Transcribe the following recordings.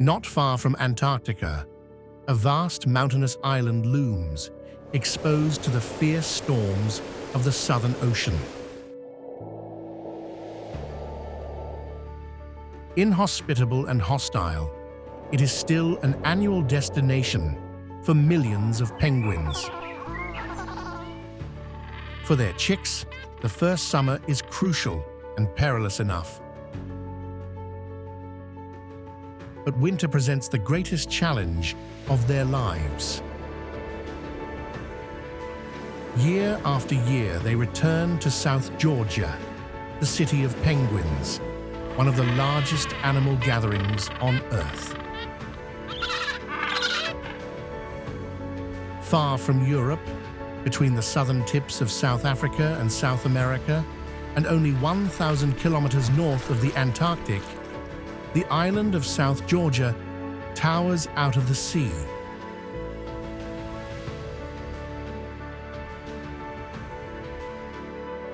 Not far from Antarctica, a vast mountainous island looms, exposed to the fierce storms of the Southern Ocean. Inhospitable and hostile, it is still an annual destination for millions of penguins. For their chicks, the first summer is crucial and perilous enough. But winter presents the greatest challenge of their lives. Year after year, they return to South Georgia, the city of penguins, one of the largest animal gatherings on Earth. Far from Europe, between the southern tips of South Africa and South America, and only 1,000 kilometers north of the Antarctic, the island of South Georgia towers out of the sea.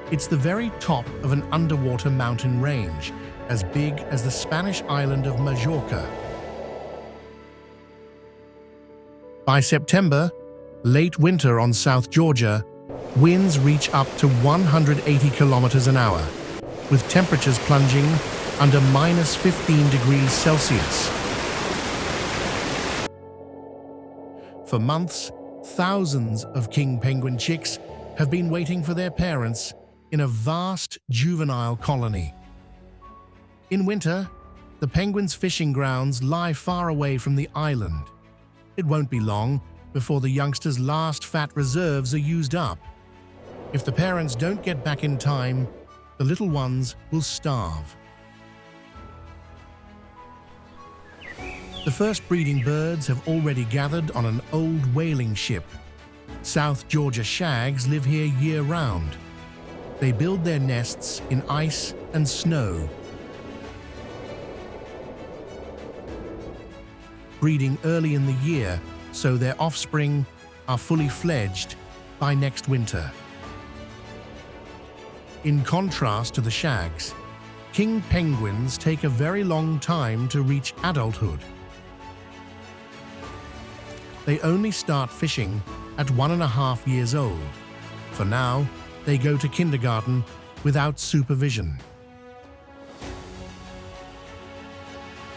It's the very top of an underwater mountain range, as big as the Spanish island of Majorca. By September, late winter on South Georgia, winds reach up to 180 kilometers an hour, with temperatures plunging under -15 degrees Celsius. For months, thousands of king penguin chicks have been waiting for their parents in a vast juvenile colony. In winter, the penguins' fishing grounds lie far away from the island. It won't be long before the youngsters' last fat reserves are used up. If the parents don't get back in time, the little ones will starve. The first breeding birds have already gathered on an old whaling ship. South Georgia shags live here year-round. They build their nests in ice and snow. Breeding early in the year, so their offspring are fully fledged by next winter. In contrast to the shags, king penguins take a very long time to reach adulthood. They only start fishing at 1.5 years old. For now, they go to kindergarten without supervision.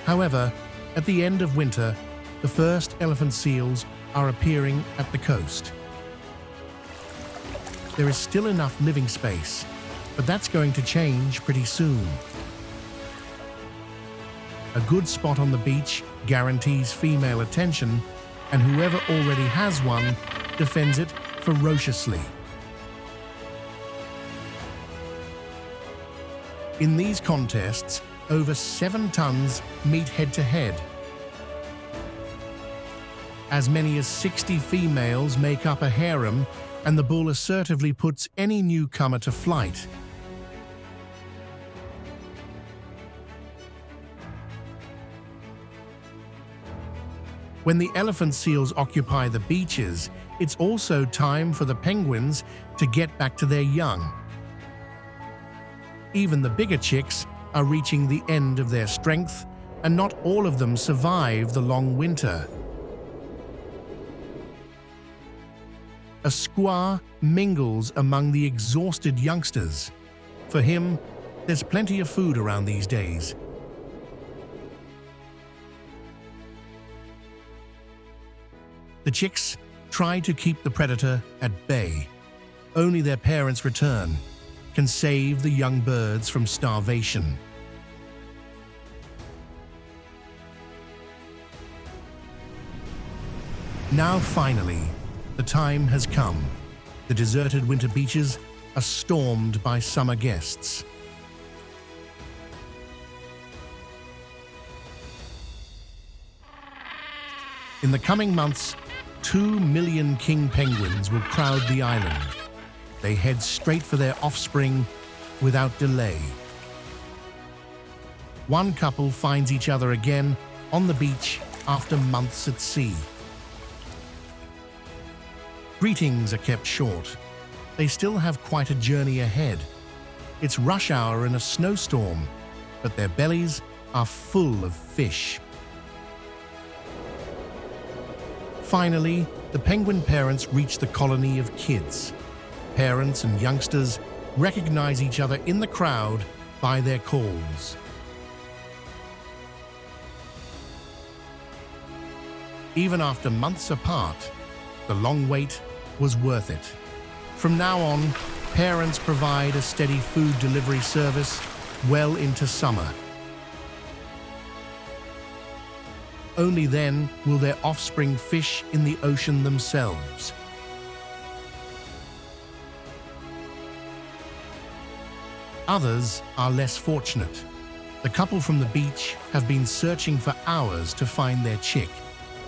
However, at the end of winter, the first elephant seals are appearing at the coast. There is still enough living space, but that's going to change pretty soon. A good spot on the beach guarantees female attention, and whoever already has one defends it ferociously. In these contests, over 7 tons meet head-to-head. As many as 60 females make up a harem, and the bull assertively puts any newcomer to flight. When the elephant seals occupy the beaches, it's also time for the penguins to get back to their young. Even the bigger chicks are reaching the end of their strength, and not all of them survive the long winter. A skua mingles among the exhausted youngsters. For him, there's plenty of food around these days. The chicks try to keep the predator at bay. Only their parents' return can save the young birds from starvation. Now finally, the time has come. The deserted winter beaches are stormed by summer guests. In the coming months, 2 million king penguins will crowd the island. They head straight for their offspring without delay. One couple finds each other again on the beach after months at sea. Greetings are kept short. They still have quite a journey ahead. It's rush hour in a snowstorm, but their bellies are full of fish. Finally, the penguin parents reach the colony of kids. Parents and youngsters recognize each other in the crowd by their calls. Even after months apart, the long wait was worth it. From now on, parents provide a steady food delivery service well into summer. Only then will their offspring fish in the ocean themselves. Others are less fortunate. The couple from the beach have been searching for hours to find their chick,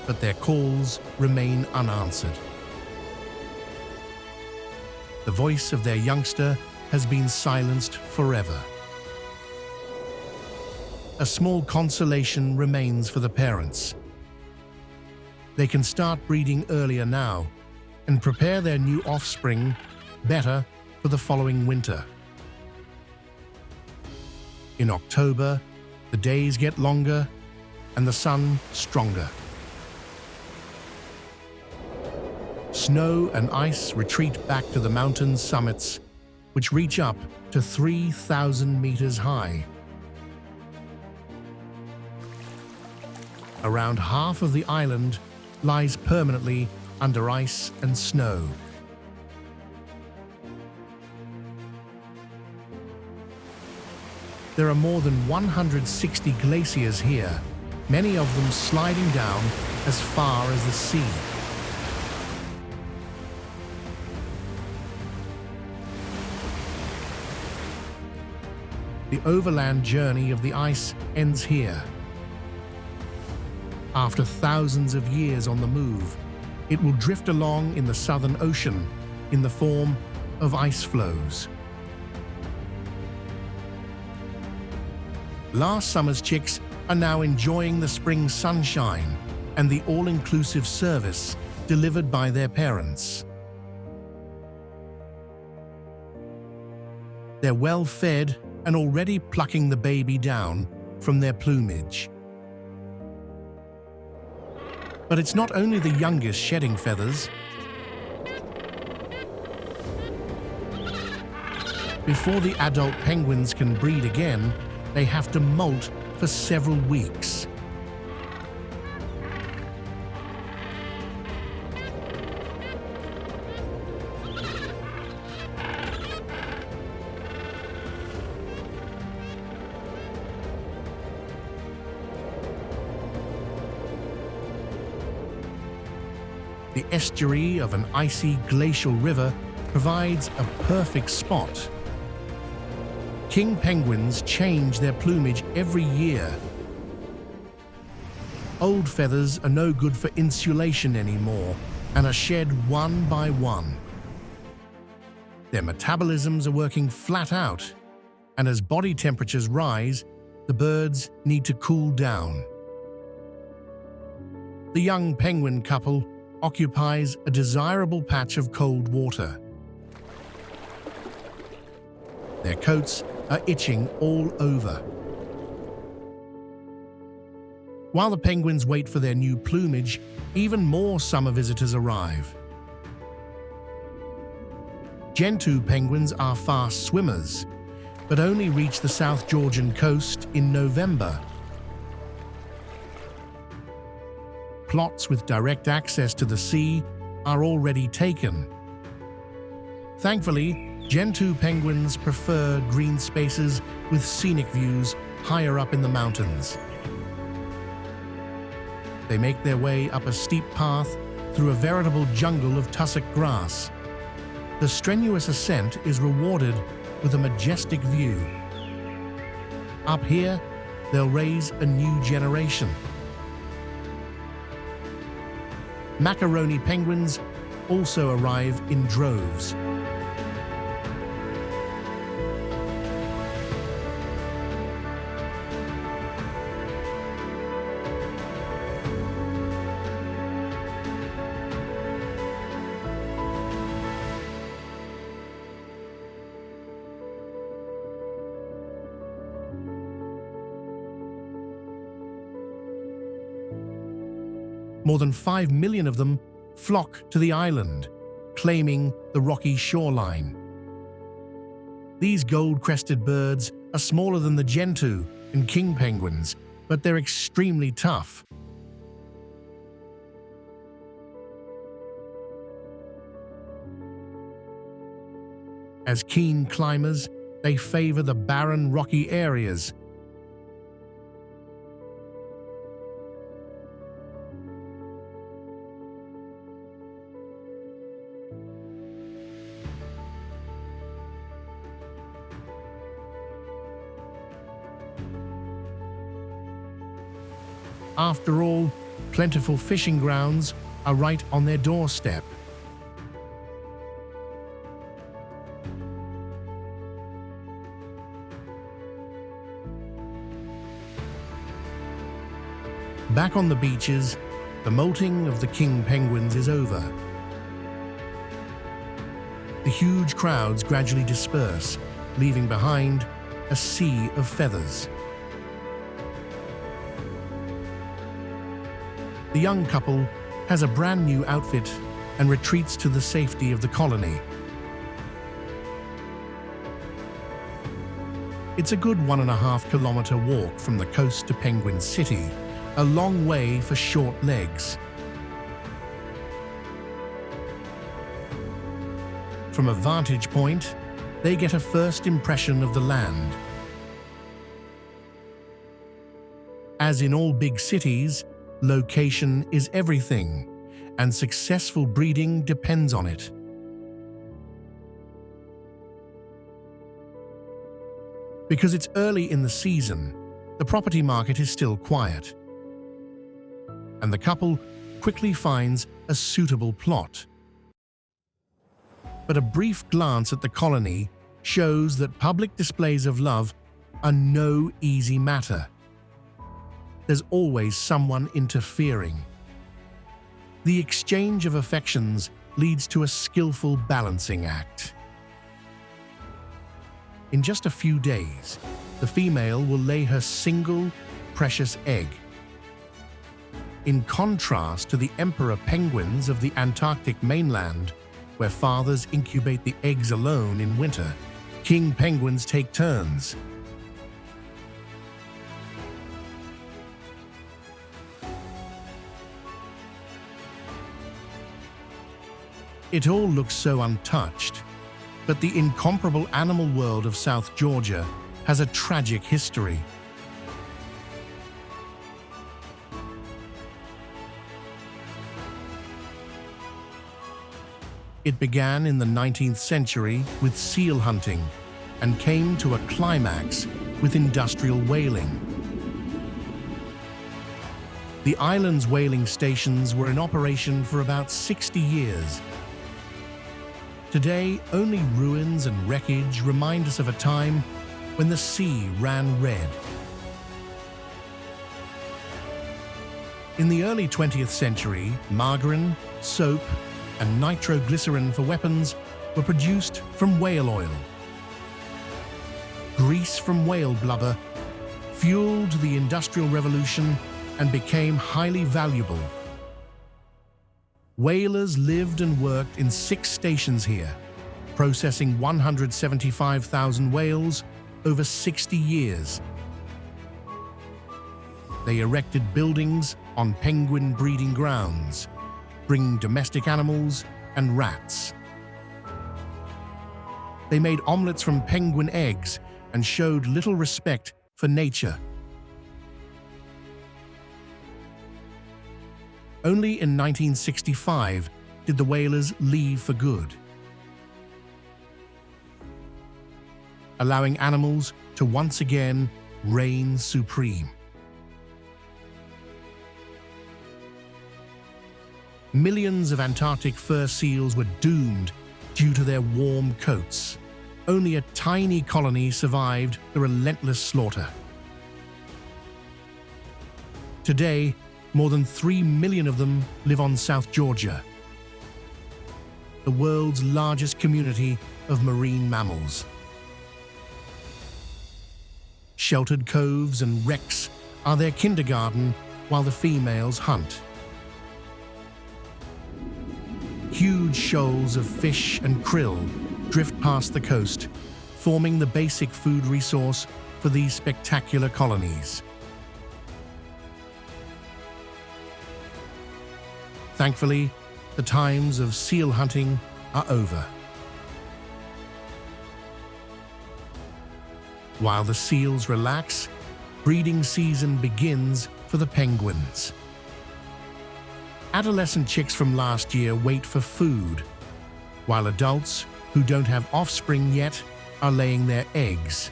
but their calls remain unanswered. The voice of their youngster has been silenced forever. A small consolation remains for the parents. They can start breeding earlier now and prepare their new offspring better for the following winter. In October, the days get longer and the sun stronger. Snow and ice retreat back to the mountain summits, which reach up to 3,000 meters high. Around half of the island lies permanently under ice and snow. There are more than 160 glaciers here, many of them sliding down as far as the sea. The overland journey of the ice ends here. After thousands of years on the move, it will drift along in the Southern Ocean in the form of ice floes. Last summer's chicks are now enjoying the spring sunshine and the all-inclusive service delivered by their parents. They're well-fed and already plucking the baby down from their plumage. But it's not only the youngest shedding feathers. Before the adult penguins can breed again, they have to molt for several weeks. The estuary of an icy glacial river provides a perfect spot. King penguins change their plumage every year. Old feathers are no good for insulation anymore and are shed one by one. Their metabolisms are working flat out, and as body temperatures rise, the birds need to cool down. The young penguin couple occupies a desirable patch of cold water. Their coats are itching all over. While the penguins wait for their new plumage, even more summer visitors arrive. Gentoo penguins are fast swimmers, but only reach the South Georgian coast in November. Plots with direct access to the sea are already taken. Thankfully, Gentoo penguins prefer green spaces with scenic views higher up in the mountains. They make their way up a steep path through a veritable jungle of tussock grass. The strenuous ascent is rewarded with a majestic view. Up here, they'll raise a new generation. Macaroni penguins also arrive in droves. More than 5 million of them flock to the island, claiming the rocky shoreline. These gold-crested birds are smaller than the Gentoo and king penguins, but they're extremely tough. As keen climbers, they favor the barren, rocky areas. After all, plentiful fishing grounds are right on their doorstep. Back on the beaches, the molting of the king penguins is over. The huge crowds gradually disperse, leaving behind a sea of feathers. The young couple has a brand new outfit and retreats to the safety of the colony. It's a good 1.5-kilometer walk from the coast to Penguin City, a long way for short legs. From a vantage point, they get a first impression of the land. As in all big cities, location is everything, and successful breeding depends on it. Because it's early in the season, the property market is still quiet, and the couple quickly finds a suitable plot. But a brief glance at the colony shows that public displays of love are no easy matter. There's always someone interfering. The exchange of affections leads to a skillful balancing act. In just a few days, the female will lay her single, precious egg. In contrast to the emperor penguins of the Antarctic mainland, where fathers incubate the eggs alone in winter, king penguins take turns. It all looks so untouched, but the incomparable animal world of South Georgia has a tragic history. It began in the 19th century with seal hunting and came to a climax with industrial whaling. The island's whaling stations were in operation for about 60 years. Today, only ruins and wreckage remind us of a time when the sea ran red. In the early 20th century, margarine, soap, and nitroglycerin for weapons were produced from whale oil. Grease from whale blubber fueled the Industrial Revolution and became highly valuable. Whalers lived and worked in 6 stations here, processing 175,000 whales over 60 years. They erected buildings on penguin breeding grounds, bringing domestic animals and rats. They made omelets from penguin eggs and showed little respect for nature. Only in 1965 did the whalers leave for good, allowing animals to once again reign supreme. Millions of Antarctic fur seals were doomed due to their warm coats. Only a tiny colony survived the relentless slaughter. Today, more than 3 million of them live on South Georgia, the world's largest community of marine mammals. Sheltered coves and wrecks are their kindergarten while the females hunt. Huge shoals of fish and krill drift past the coast, forming the basic food resource for these spectacular colonies. Thankfully, the times of seal hunting are over. While the seals relax, breeding season begins for the penguins. Adolescent chicks from last year wait for food, while adults who don't have offspring yet are laying their eggs.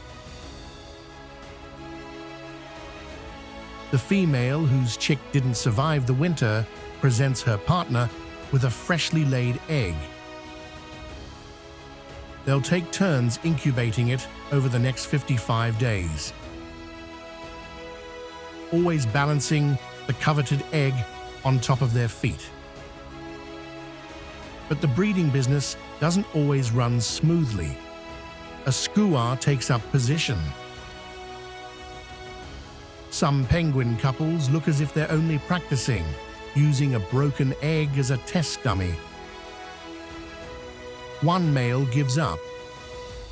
The female whose chick didn't survive the winter presents her partner with a freshly laid egg. They'll take turns incubating it over the next 55 days, always balancing the coveted egg on top of their feet. But the breeding business doesn't always run smoothly. A skua takes up position. Some penguin couples look as if they're only practicing, using a broken egg as a test dummy. One male gives up.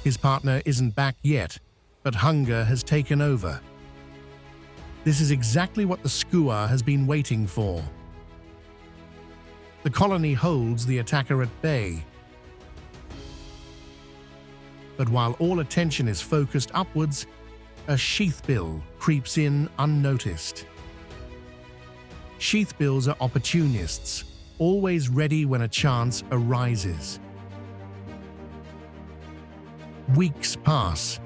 His partner isn't back yet, but hunger has taken over. This is exactly what the skua has been waiting for. The colony holds the attacker at bay. But while all attention is focused upwards, a sheathbill creeps in unnoticed. Sheathbills are opportunists, always ready when a chance arises. Weeks pass.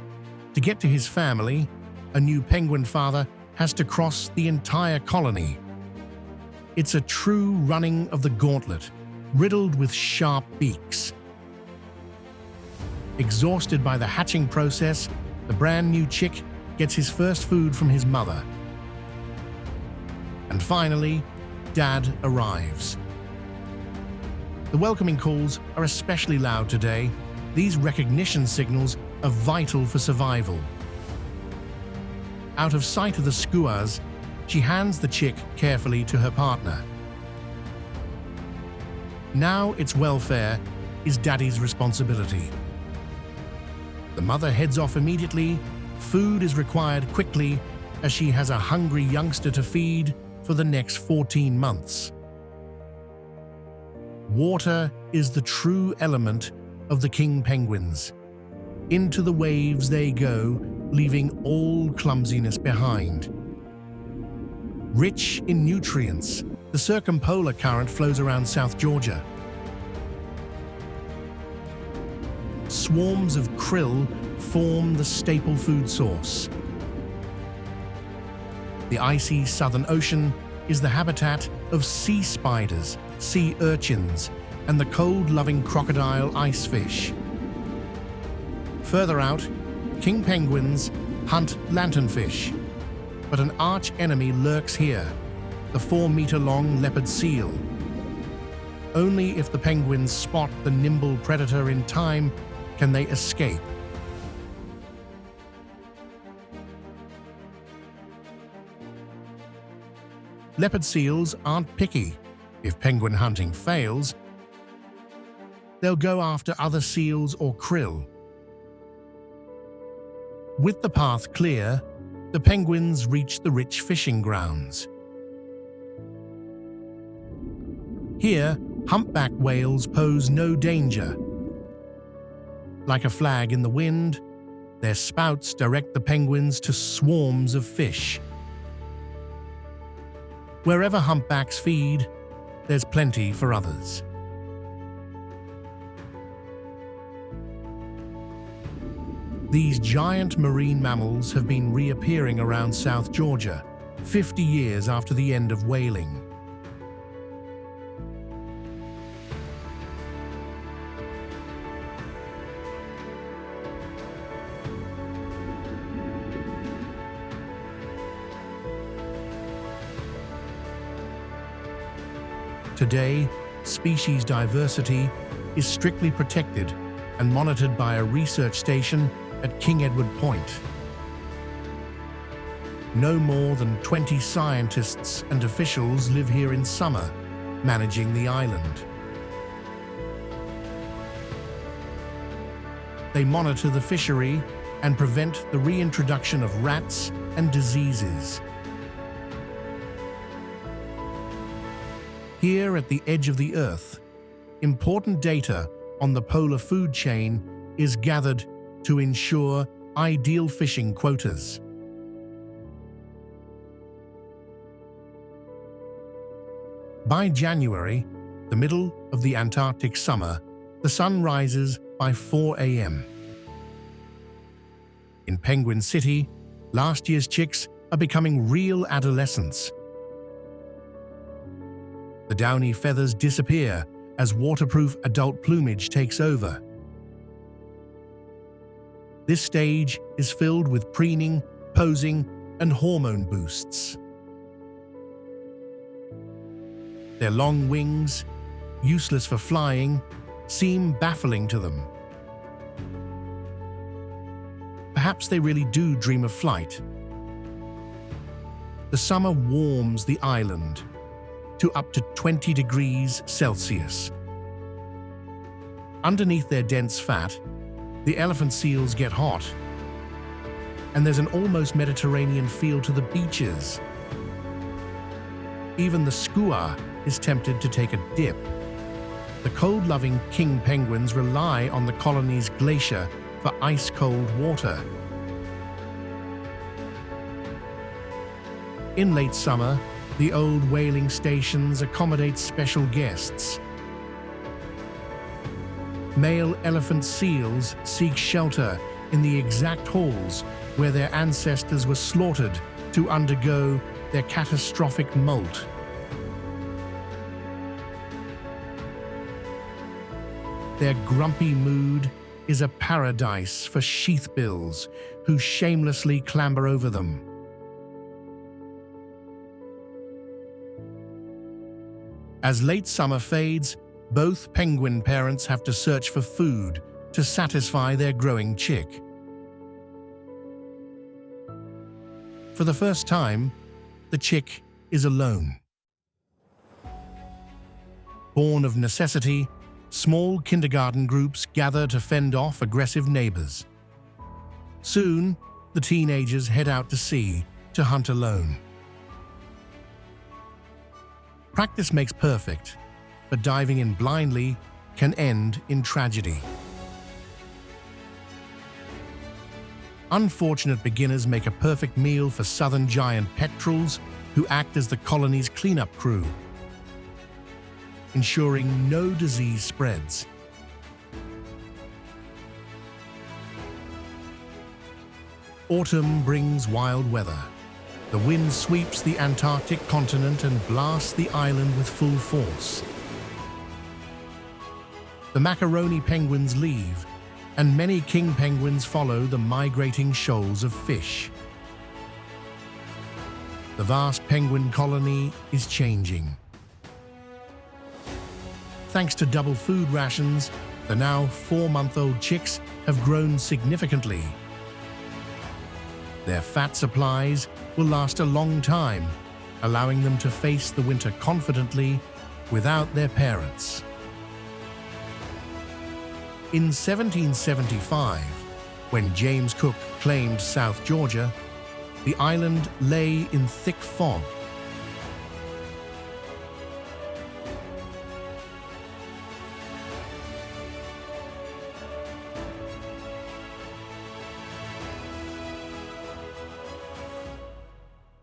To get to his family, a new penguin father has to cross the entire colony. It's a true running of the gauntlet, riddled with sharp beaks. Exhausted by the hatching process, the brand new chick gets his first food from his mother. And finally, Dad arrives. The welcoming calls are especially loud today. These recognition signals are vital for survival. Out of sight of the skuas, she hands the chick carefully to her partner. Now its welfare is Daddy's responsibility. The mother heads off immediately. Food is required quickly, as she has a hungry youngster to feed for the next 14 months. Water is the true element of the king penguins. Into the waves they go, leaving all clumsiness behind. Rich in nutrients, the circumpolar current flows around South Georgia. Swarms of krill form the staple food source. The icy Southern Ocean is the habitat of sea spiders, sea urchins, and the cold-loving crocodile icefish. Further out, king penguins hunt lanternfish, but an arch-enemy lurks here, the 4-meter-long leopard seal. Only if the penguins spot the nimble predator in time can they escape. Leopard seals aren't picky. If penguin hunting fails, they'll go after other seals or krill. With the path clear, the penguins reach the rich fishing grounds. Here, humpback whales pose no danger. Like a flag in the wind, their spouts direct the penguins to swarms of fish. Wherever humpbacks feed, there's plenty for others. These giant marine mammals have been reappearing around South Georgia, 50 years after the end of whaling. Today, species diversity is strictly protected and monitored by a research station at King Edward Point. No more than 20 scientists and officials live here in summer, managing the island. They monitor the fishery and prevent the reintroduction of rats and diseases. Here at the edge of the Earth, important data on the polar food chain is gathered to ensure ideal fishing quotas. By January, the middle of the Antarctic summer, the sun rises by 4 a.m. In Penguin City, last year's chicks are becoming real adolescents. The downy feathers disappear as waterproof adult plumage takes over. This stage is filled with preening, posing, and hormone boosts. Their long wings, useless for flying, seem baffling to them. Perhaps they really do dream of flight. The summer warms the island to up to 20 degrees Celsius. Underneath their dense fat, the elephant seals get hot, and there's an almost Mediterranean feel to the beaches. Even the skua is tempted to take a dip. The cold-loving king penguins rely on the colony's glacier for ice-cold water. In late summer, the old whaling stations accommodate special guests. Male elephant seals seek shelter in the exact halls where their ancestors were slaughtered to undergo their catastrophic molt. Their grumpy mood is a paradise for sheathbills who shamelessly clamber over them. As late summer fades, both penguin parents have to search for food to satisfy their growing chick. For the first time, the chick is alone. Born of necessity, small kindergarten groups gather to fend off aggressive neighbors. Soon, the teenagers head out to sea to hunt alone. Practice makes perfect, but diving in blindly can end in tragedy. Unfortunate beginners make a perfect meal for southern giant petrels who act as the colony's cleanup crew, ensuring no disease spreads. Autumn brings wild weather. The wind sweeps the Antarctic continent and blasts the island with full force. The macaroni penguins leave, and many king penguins follow the migrating shoals of fish. The vast penguin colony is changing. Thanks to double food rations, the now 4-month-old chicks have grown significantly. Their fat supplies will last a long time, allowing them to face the winter confidently without their parents. In 1775, when James Cook claimed South Georgia, the island lay in thick fog.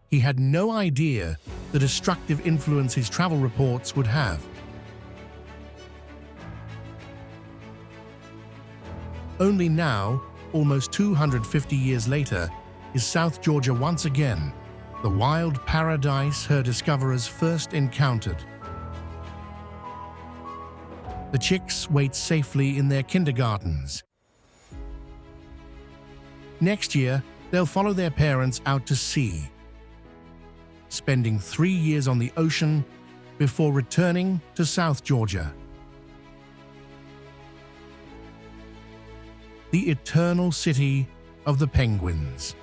He had no idea the destructive influence his travel reports would have. Only now, almost 250 years later, is South Georgia once again the wild paradise her discoverers first encountered. The chicks wait safely in their kindergartens. Next year, they'll follow their parents out to sea, spending 3 years on the ocean before returning to South Georgia. The eternal city of the penguins.